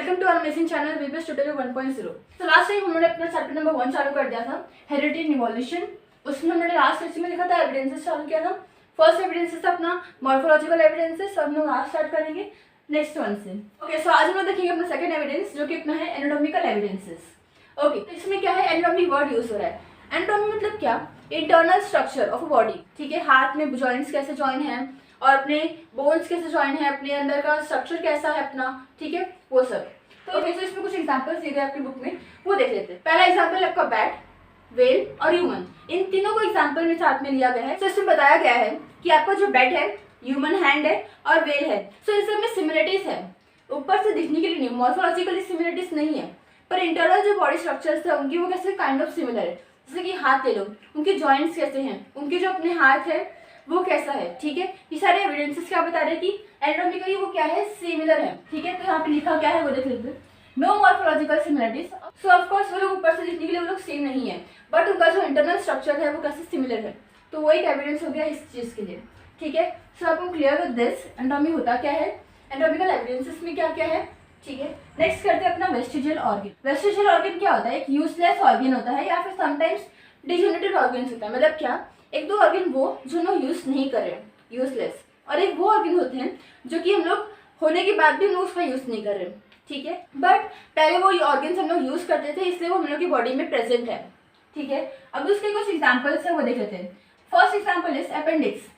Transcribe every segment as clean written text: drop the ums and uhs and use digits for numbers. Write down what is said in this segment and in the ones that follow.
Welcome to our amazing channel VBS tutorial 1.0। तो last time हमने अपना चैप्टर नंबर 1 चालू कर दिया था, हेरिडिटी एंड इवोल्यूशन। उसमें हमने लास्ट लेक्चर में लिखा था एविडेंसेस चालू किया था। फर्स्ट एविडेंसेस था अपना मॉर्फोलॉजिकल एविडेंसेस, अब हम लोग आज स्टार्ट करेंगे नेक्स्ट वन से। ओके, सो आज हम लोग देखेंगे अपना सेकंड एविडेंस जो कि अपना है एनाटॉमिकल एविडेंसेस। ओके, तो इसमें क्या है, एनाटॉमी वर्ड यूज हो रहा है। एनाटॉमी मतलब क्या, internal structure of a body. ठीक है, हाथ में जॉइंट्स कैसे जॉइन है और अपने बोन्स कैसे जॉइन है, अपने अंदर का स्ट्रक्चर कैसा है अपना, ठीक है, वो सब। तो इसमें कुछ एग्जांपल्स दिए गए आपकी बुक में, वो देख लेते हैं। पहला एग्जांपल आपका बैट, वेल और ह्यूमन, इन तीनों को एग्जांपल में साथ में लिया गया है। तो इसमें बताया गया है कि आपका जो बैट है, ह्यूमन हैंड है और वेल है, सो इन सब में सिमिलरिटीज है। ऊपर से दिखने के लिए नहीं, मॉर्फोलॉजिकली सिमिलरिटीज नहीं है, पर इंटरनल जो बॉडी स्ट्रक्चर्स है उनकी वो कैसे काइंड ऑफ सिमिलर है। जैसे कि हाथ ले लो, उनके जॉइंट्स कैसे हैं, उनके जो अपने हाथ है वो कैसा है। ठीक है, ये सारे एविडेंसेस क्या बता रहे हैं कि एनाटॉमिकली वो क्या है, सिमिलर है। ठीक है, तो यहाँ पे लिखा क्या है वो देख लेते हैं। No morphological similarities, so of course वो लोग ऊपर से दिखने के लिए वो लोग सेम नहीं है, बट उनका जो इंटरनल स्ट्रक्चर है वो कैसे सिमिलर है। तो वो एक एविडेंस हो गया इस चीज के लिए। ठीक है, सो आपको क्लियर विद दिस एनाटॉमी होता क्या है, एनाटॉमिकल एविडेंसेस में क्या क्या है। ठीक है, नेक्स्ट करते हैं अपना वेस्टिजियल ऑर्गन। वेस्टिजियल ऑर्गन क्या होता है, एक यूजलेस ऑर्गन होता है या फिर समटाइम्स डिजेनरेटेड ऑर्गन होता है। मतलब क्या, एक दो ऑर्गन वो जो लोग यूज नहीं कर रहे, यूजलेस, और एक वो ऑर्गन होते हैं जो कि हम लोग होने के बाद भी हम लोग उसका यूज नहीं कर रहे। ठीक है, बट पहले वो ऑर्गन्स हम लोग यूज करते थे, इसलिए वो हम लोग की बॉडी में प्रेजेंट है। ठीक है, अब उसके कुछ एग्जाम्पल्स है वो देख लेते हैं। First example is appendix.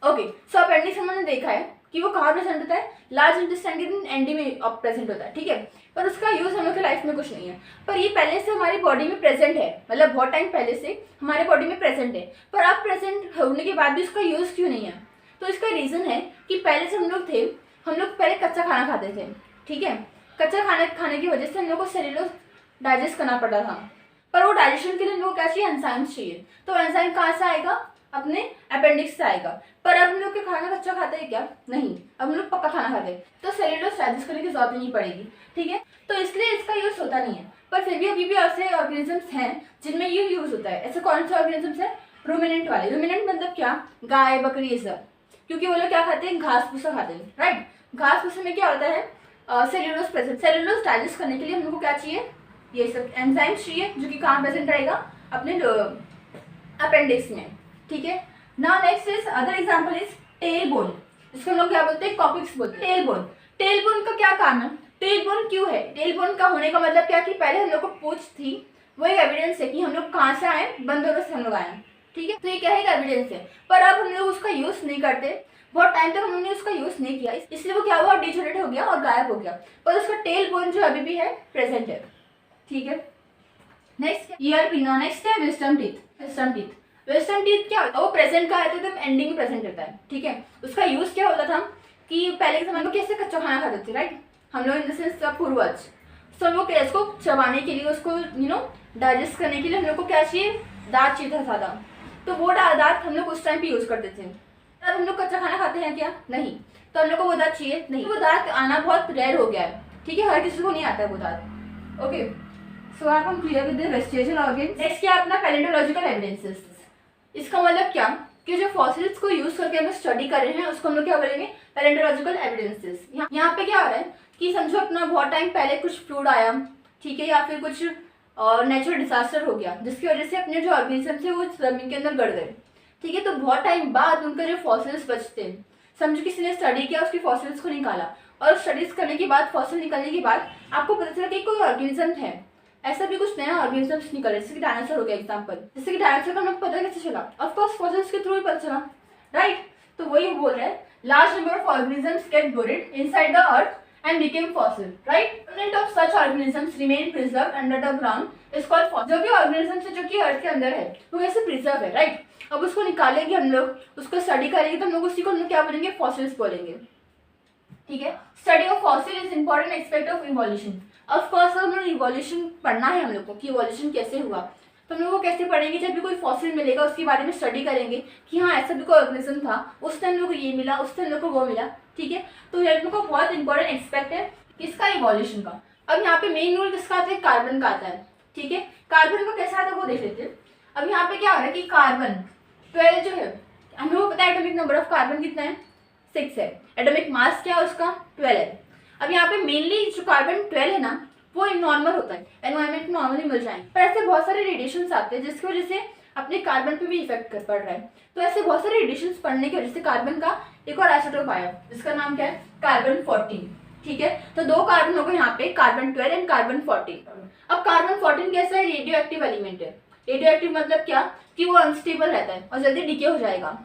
Okay, so appendix हमने देखा है कि वो कहाँ प्रेजेंट होता है, लार्ज इंटेस्टाइन के एंडी में प्रेजेंट होता है। ठीक है, पर उसका यूज हम लोग की लाइफ में कुछ नहीं है, पर ये पहले से हमारी बॉडी में प्रेजेंट है, मतलब बहुत टाइम पहले से हमारे बॉडी में प्रेजेंट है, पर अब प्रेजेंट होने के बाद भी उसका यूज क्यों नहीं है। तो इसका रीजन है कि पहले से हम लोग पहले कच्चा खाना खाते थे। ठीक है, कच्चा खाना खाने की वजह से हम लोग को सेल्यूलोज डाइजेस्ट करना पड़ता था, पर वो डाइजेशन के लिए हम लोग क्या चाहिए, एंजाइम्स चाहिए। तो एंजाइम कहाँ से आएगा, अपने अपेंडिक्स से आएगा। पर अब हम लोग के खाना कच्चा खाते हैं क्या, नहीं, अब हम लोग पक्का खाना खाते हैं, तो सेल्यूलोज डाइजेस्ट करने की जरूरत नहीं पड़ेगी। ठीक है, तो इसलिए इसका यूज होता नहीं है, पर फिर भी अभी भी ऐसे ऑर्गेनिजम्स हैं जिनमें ये यूज होता है। ऐसे कौन से ऑर्गेनिजम्स है, रूमिनेंट वाले। रूमिनेंट मतलब क्या, गाय बकरी ये सब, क्योंकि वो लोग क्या खाते हैं, घास भूसा खाते हैं। राइट, घास भूसे में क्या होता है, सेल्यूलोज प्रेजेंट। सेल्यूलोज डाइजेस्ट करने के लिए हम लोग को क्या चाहिए, ये सब एंजाइम्स चाहिए, जो कि कहाँ प्रेजेंट रहेगा, अपने अपेंडिक्स में। ठीक है, now next is other example is tail bone. इसको हम लोग क्या बोलते हैं, कॉक्सिक्स बोलते हैं। टेल बोन, टेल बोन का क्या काम है, टेल बोन क्यों है, टेल बोन का होने का मतलब क्या कि पहले हम लोग को पूंछ थी, वो एक एविडेंस है कि हम लोग कहाँ से आए, बंदरों से हम लोग आए। ठीक है, तो ये क्या है, एविडेंस है, पर अब हम लोग उसका यूज नहीं करते, बहुत टाइम तक हमने उसका यूज नहीं किया, इसलिए वो क्या हुआ, डिजनरेट हो गया और गायब हो गया, पर उसका टेल बोन जो अभी भी है, प्रेजेंट है। ठीक है, नेक्स्ट ईयर पिना, नेक्स्ट है wisdom teeth. Wisdom teeth, wisdom teeth क्या होता है, वो प्रेजेंट का रहता है, एंडिंग में प्रेजेंट रहता है। ठीक है, उसका यूज क्या होता था कि पहले के समय में कैसे कच्चा खाना खाते थे, राइट, हम लोग इन द सेंस पूर्वज, तो वो इसको चबाने के लिए, उसको डाइजेस्ट करने के लिए हम लोग को क्या चाहिए, दांत चाहिए था सादा, तो वो दांत हम लोग उस टाइम पे यूज करते थे। अब हम लोग कच्चा खाना खाते हैं क्या, नहीं, तो हम लोग को वो दांत चाहिए नहीं, वो दांत आना बहुत रेयर हो गया है। ठीक है, हर किसी को नहीं आता है वो दांत। ओके, सो आप हम clear with the vestigial organ. Next क्या अपना पैलेंटोलॉजिकल एविडेंसेस। इसका मतलब क्या कि जो फॉसिल्स को यूज करके हम स्टडी कर रहे हैं उसको हम लोग क्या बोलेंगे, पैलेंटोलॉजिकल एविडेंसेस। यहाँ पे क्या हो रहा है कि समझो अपना बहुत टाइम पहले कुछ फ्लूड आया, ठीक है, या फिर कुछ नेचुरल डिजास्टर हो गया जिसकी वजह से अपने जो ऑर्गेनिज्म थे वो जमीन के अंदर गड़ गए। ठीक है, तो बहुत टाइम बाद उनका जो फॉसिल्स बचते हैं, समझो किसी ने स्टडी किया, उसके फॉसिल्स को निकाला, और स्टडीज करने के बाद, फॉसिल निकलने के बाद आपको पता चला कि कोई ऑर्गेनिज्म है, ऐसा भी कुछ नया ऑर्गेनिजम्स निकले, जैसे कि डायनासोर हो गया एग्जांपल। जैसे कि डायनासोर का हमको पता कैसे चला, ऑफ कोर्स फॉसिल्स के थ्रू ही पता चला, राइट। तो वही बोल रहा है, large number of organisms get buried inside the earth and became fossil, right. Percent of such organisms remain preserved under the ground is called fossil. जो भी ऑर्गेनिजम्स है जो कि अर्थ के अंदर है वो ऐसे प्रिजर्व है, राइट। अब उसको निकालेंगे हम लोग, उसको स्टडी करेंगे, तो हम लोग उसी को हम लोग क्या बोलेंगे, फॉसिल्स बोलेंगे। ठीक है, study of fossil is important aspect of evolution. Of course हम लोग इवोल्यूशन पढ़ना है हम लोग को कि इवोल्यूशन कैसे हुआ, तो हम लोग वो कैसे पढ़ेंगे, जब भी कोई फॉसिल मिलेगा उसके बारे में स्टडी करेंगे कि हाँ ऐसा भी कोई ऑर्गेनिज्म था, उस टाइम लोग को ये मिला, उस टाइम लोग को वो मिला। ठीक है, तो ये हम लोग को बहुत इंपॉर्टेंट एस्पेक्ट है किसका, इवोल्यूशन का। अब यहाँ पे मेन रूल किसका आता है, कार्बन का आता है। ठीक है, कार्बन का कैसा आता है वो देख लेते हैं। अब यहाँ पे क्या हो रहा है कि कार्बन 12 जो है, हम लोग को पता है एटॉमिक नंबर ऑफ कार्बन कितना है, 6 है। एटॉमिक मास क्या है उसका, 12 है। अब यहाँ पे मेनली जो कार्बन 12 है ना वो नॉर्मल होता है, एनवायरमेंट में नॉर्मली मिल जाएंगे, पर ऐसे बहुत सारे रेडिएशन आते हैं जिसकी वजह से अपने कार्बन पे भी इफेक्ट कर पड़ रहा है। तो ऐसे बहुत सारे रेडिएशन पड़ने की वजह से कार्बन का एक और आइसोटोप आया जिसका नाम क्या है, कार्बन 14। ठीक है, तो दो कार्बन हो गए यहाँ पे, कार्बन 12 एंड कार्बन 14। अब कार्बन 14 कैसा है, रेडियो एक्टिव एलिमेंट है। रेडियो एक्टिव मतलब क्या कि वो अनस्टेबल रहता है और जल्दी डिके हो जाएगा।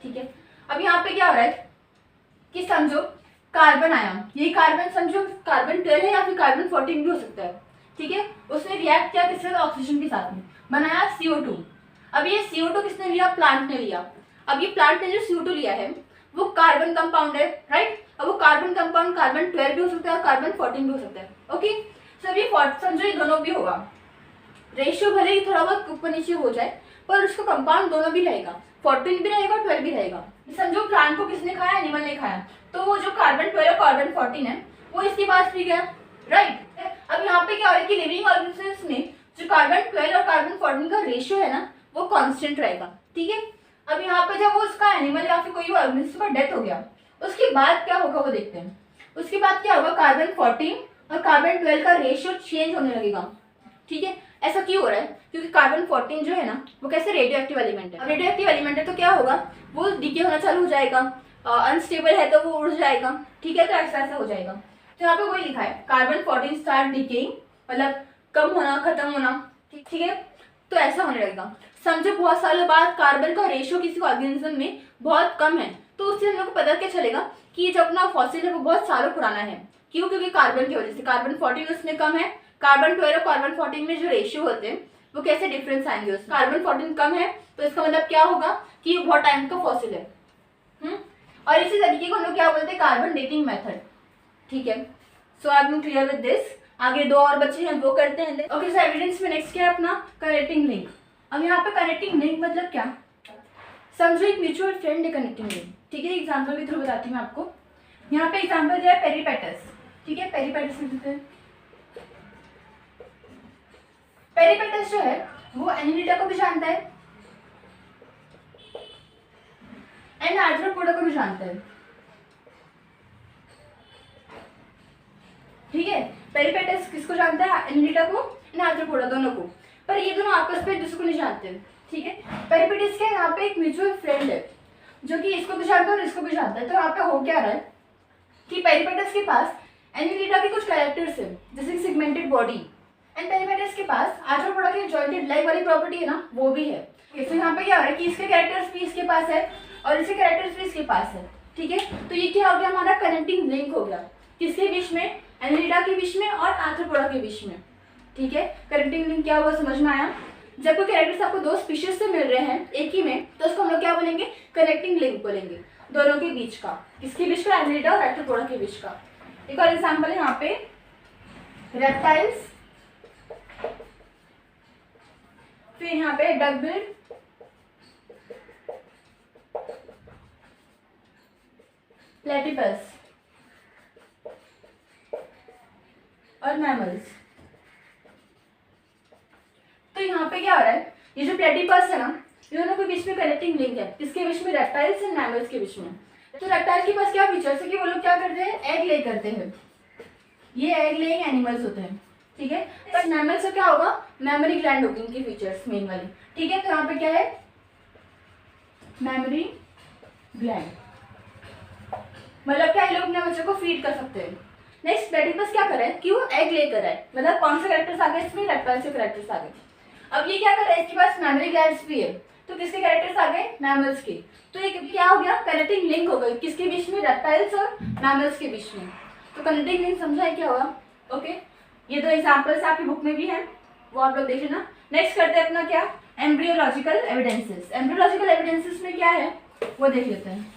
ठीक है, अब यहाँ पे क्या हो रहा है कि समझो कार्बन आया, ये कार्बन समझो कार्बन 12 है या फिर कार्बन 14 भी हो सकता है। ठीक है, उसने रिएक्ट किया किसके साथ, ऑक्सीजन के साथ में, बनाया CO2। अब ये CO2 किसने लिया, प्लांट ने लिया। अब ये प्लांट ने जो CO2 लिया है वो कार्बन कंपाउंड है, राइट। अब वो कार्बन कंपाउंड कार्बन 12 भी हो सकता है और कार्बन 14 भी हो सकता है। ओके, सर ये समझो ये दोनों भी होगा, रेशियो भले ही थोड़ा बहुत ऊपर नीचे हो जाए पर उसका कंपाउंड दोनों भी रहेगा, 14 भी रहेगा 12 भी रहेगा। समझो प्लांट को किसने खाया, एनिमल ने खाया, तो वो जो कार्बन 12 और कार्बन 14 है वो इसके पास भी गया, राइट। अब यहाँ पे क्या हो रहा है कि लिविंग ऑर्गेनिजम्स में जो कार्बन 12 और कार्बन 14 का रेशियो है ना वो कांस्टेंट रहेगा। ठीक है, अब यहाँ पे जब वो उसका एनिमल या फिर कोई भी ऑर्गेनिज्म का डेथ हो गया उसके बाद क्या होगा वो देखते हैं। उसके बाद क्या होगा, कार्बन 14 और कार्बन 12 का रेशियो चेंज होने लगेगा। ठीक है, ऐसा क्यों हो रहा है, क्योंकि कार्बन 14 जो है ना वो कैसे रेडियो एक्टिव एलिमेंट है। रेडियो एक्टिव एलिमेंट है तो क्या होगा, वो डिके होना चालू हो जाएगा, अनस्टेबल है तो वो उड़ जाएगा। ठीक है, तो ऐसा हो जाएगा। तो यहाँ पे वही लिखा है कार्बन 14 स्टार्ट डिकेइंग, मतलब कम होना, खत्म होना। ठीक है, तो ऐसा होने लगेगा। समझो बहुत सालों बाद कार्बन का रेशियो किसी ऑर्गेनिज्म में बहुत कम है तो उससे हम लोग को पता क्या चलेगा कि जो अपना फॉसिल है वो बहुत सालों पुराना है। क्यों, क्योंकि कार्बन की वजह से कार्बन 14 उसमें कम है, कार्बन 12 और कार्बन 14 में जो रेशियो होते हैं वो कैसे डिफरेंस आएंगे उसमें, कार्बन 14 कम है तो इसका मतलब क्या होगा कि बहुत टाइम का फॉसिल है। और इसी तरीके को हम लोग क्या बोलते हैं, कार्बन डेटिंग मेथड। ठीक है, so I am clear with this. आगे दो और बच्चे हैं वो करते हैं। ओके, सो एविडेंस में नेक्स्ट क्या है अपना, कनेक्टिंग लिंक। अब यहाँ पे कनेक्टिंग लिंक मतलब क्या, समझो एक म्यूचुअल फ्रेंड है कनेक्टिंग लिंक। ठीक है, एग्जाम्पल के थ्रू बताती हूँ मैं आपको। यहाँ पे एग्जाम्पल जो है पेरीपेटस। ठीक है, पेरीपेटस लिखते हैं। पेरीपेटस जो है वो एनिलिडा को भी जानता है एंड आर्थ्रोपोडा को भी जानता है। ठीक है, पेरीपेटस किसको जानता है, एनिलिडा को एंड आर्थ्रोपोडा दोनों को, पर ये दोनों आपस में दूसरे को नहीं जानते। ठीक है, पेरीपेटस के यहाँ पे एक म्यूचुअल फ्रेंड है जो कि इसको भी जानता है और इसको भी जानता है। तो यहाँ पे हो क्या रहा है कि पेरीपेटस के पास एनिलिडा के कुछ कैरेक्टर्स है जैसे सिगमेंटेड बॉडी, एंड पेरीपेटस के पास आर्थ्रोपोडा की जॉइंटेड लाइक वाली प्रॉपर्टी है ना वो भी है। तो यहाँ पे क्या हो रहा है कि इसके कैरेक्टर्स भी इसके पास है और इसके कैरेक्टर्स भी इसके पास है। ठीक है, तो ये क्या हो गया, हमारा कनेक्टिंग लिंक हो गया, किसके बीच में, एनिलिडा के बीच में और आर्थ्रोपोडा के बीच में। ठीक है, कनेक्टिंग लिंक क्या हुआ समझ में आया। जब कोई कैरेक्टर्स आपको दो स्पीशीज से मिल रहे हैं एक ही में तो उसको हम लोग क्या बोलेंगे, कनेक्टिंग लिंक बोलेंगे, दोनों के बीच का। किसके बीच का, एनिलिडा और आर्थ्रोपोडा के बीच का। एक और एग्जाम्पल है यहाँ पे रेप्टाइल्स, फिर यहाँ पे डकबिल, प्लेटिपस और मैमल्स। तो यहाँ पे क्या हो रहा है, ये जो प्लेटिपस है ना ये दोनों के बीच में कनेक्टिंग लिंक है, किसके बीच में, रेप्टाइल्स एंड मैमल्स के बीच में। तो रेप्टाइल के पास क्या फीचर्स है कि वो लोग क्या करते हैं, एग ले करते हैं, ये एग लेइंग एनिमल्स होते हैं। ठीक है, पर मैमल्स से क्या होगा, मेमोरी ग्लैंड होगी इनकी फीचर्स मेन वाली। ठीक है, तो यहाँ पे क्या है, मेमोरी ग्लैंड, मतलब क्या ये लोग अपने बच्चों को फीड कर सकते हैं। नेक्स्ट प्लेटिपस क्या कर रहा है कि वो एग ले कर रहा है, मतलब कौन से कैरेक्टर्स आ गए इसमें, रेप्टाइल से कैरेक्टर्स आ गए। अब ये क्या कर रहा है, इसके पास मेमोरी ग्लैंड्स भी है, तो किसके कैरेक्टर्स आ गए, मैमल्स के। तो ये क्या हो गया, कनेक्टिंग लिंक हो गई, किसके बीच में, रेप्टाइल्स और मैमल्स के बीच में। तो कनेक्टिंग लिंक समझा है क्या होगा। ओके, ये दो एग्जाम्पल्स आपकी बुक में भी हैं, वो आप लोग देख लेना। नेक्स्ट करते हैं अपना क्या, एम्ब्रियोलॉजिकल एविडेंसेस। एम्ब्रियोलॉजिकल एविडेंसेस में क्या है वो देख लेते हैं।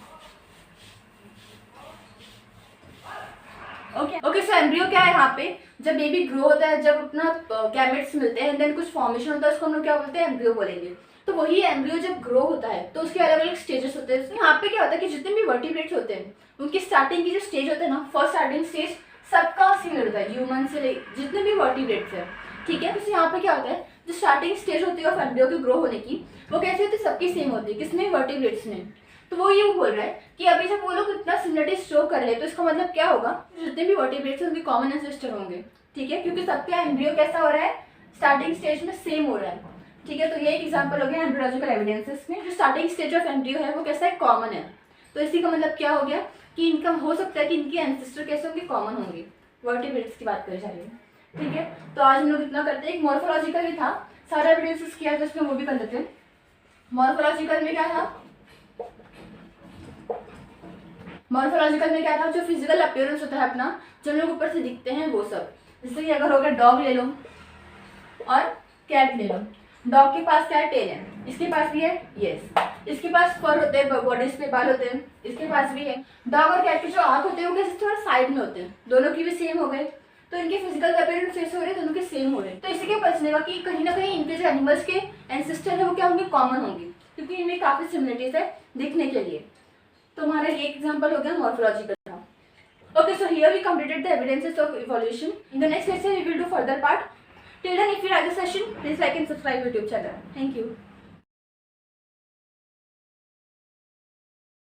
ओके, सो एम्ब्रियो क्या है, यहाँ पे जब बेबी ग्रो होता है, जब अपना गैमेट्स मिलते हैं देन कुछ फॉर्मेशन होता है, उसको हम लोग क्या बोलते हैं, एम्ब्रियो बोलेंगे। तो वही एम्ब्रियो जब ग्रो होता है तो उसके अलग अलग स्टेजेस होते हैं। यहाँ पे क्या होता है कि जितने भी वर्टिब्रेट्स होते हैं उनकी स्टार्टिंग की जो स्टेज होते हैं ना, फर्स्ट स्टार्टिंग स्टेज सबका सिमिलर होता है, ह्यूमन से जितने भी वर्टिब्रेट्स हैं। ठीक है, तो यहाँ पे क्या होता है, जो स्टार्टिंग स्टेज होती है ऑफ एम्ब्रियो के ग्रो होने की वो कैसे होती है, सबकी सेम होती है, किसमें, वर्टिब्रेट्स में। तो वो ये बोल रहा है कि अभी जब वो लोग इतना सिमिलरिटी शो कर रहे हैं तो इसका मतलब क्या होगा, जितने भी वर्टिब्रेट्स हैं उनके कॉमन एंसेस्टर होंगे, ठीक है, क्योंकि सबका एम्ब्रियो कैसा हो रहा है, स्टार्टिंग स्टेज में सेम हो रहा है, ठीक है। तो ये एक एग्जांपल हो गया एम्ब्रियोलॉजिकल एविडेंसेस में, जो स्टार्टिंग स्टेज ऑफ एम्ब्रियो है वो कैसा है, कॉमन है। तो इसी का मतलब क्या हो गया कि इनका हो सकता है कि इनके एंसेस्टर कैसे होंगे, कॉमन होंगे, वर्टिब्रेट्स की बात करी जा रही है, ठीक है। तो आज हम लोग इतना करते हैं। एक मॉर्फोलॉजिकल भी था, सारा एविडेंसेस किया है, जिसमें वो भी कर देते हैं। मॉर्फोलॉजिकल में क्या था, मॉर्फोलॉजिकल में क्या था, जो फिजिकल अपीयरेंस होता है अपना, जो लोग ऊपर से दिखते हैं वो सब, जैसे कि अगर हो गया डॉग ले लो और कैट ले लो। डॉग के पास क्या है, टेल है, इसके पास भी है, यस, इसके पास फर होते हैं, बॉडीज पे बाल होते हैं, इसके पास भी है। डॉग और कैट के जो आँख होते हैं वो कैसे थोड़ा साइड में होते हैं, दोनों की भी सेम हो गए, तो इनके फिजिकल अपीयरेंस कैसे हो रहे हैं, दोनों के सेम हो रहे हैं। तो इससे क्या पता चलेगा कि कहीं ना कहीं इनके जो एनिमल्स के एंसेस्टर है वो क्या होंगे, कॉमन होंगे, क्योंकि इनमें काफी सिमिलरिटीज है दिखने के लिए। तो हमारा ये एग्जांपल हो गया मॉर्फोलॉजिकल का। Okay, so here we completed the evidences of evolution. In the next lesson, we will do further part. Till then, if you like the session, please like and subscribe YouTube channel. Thank you.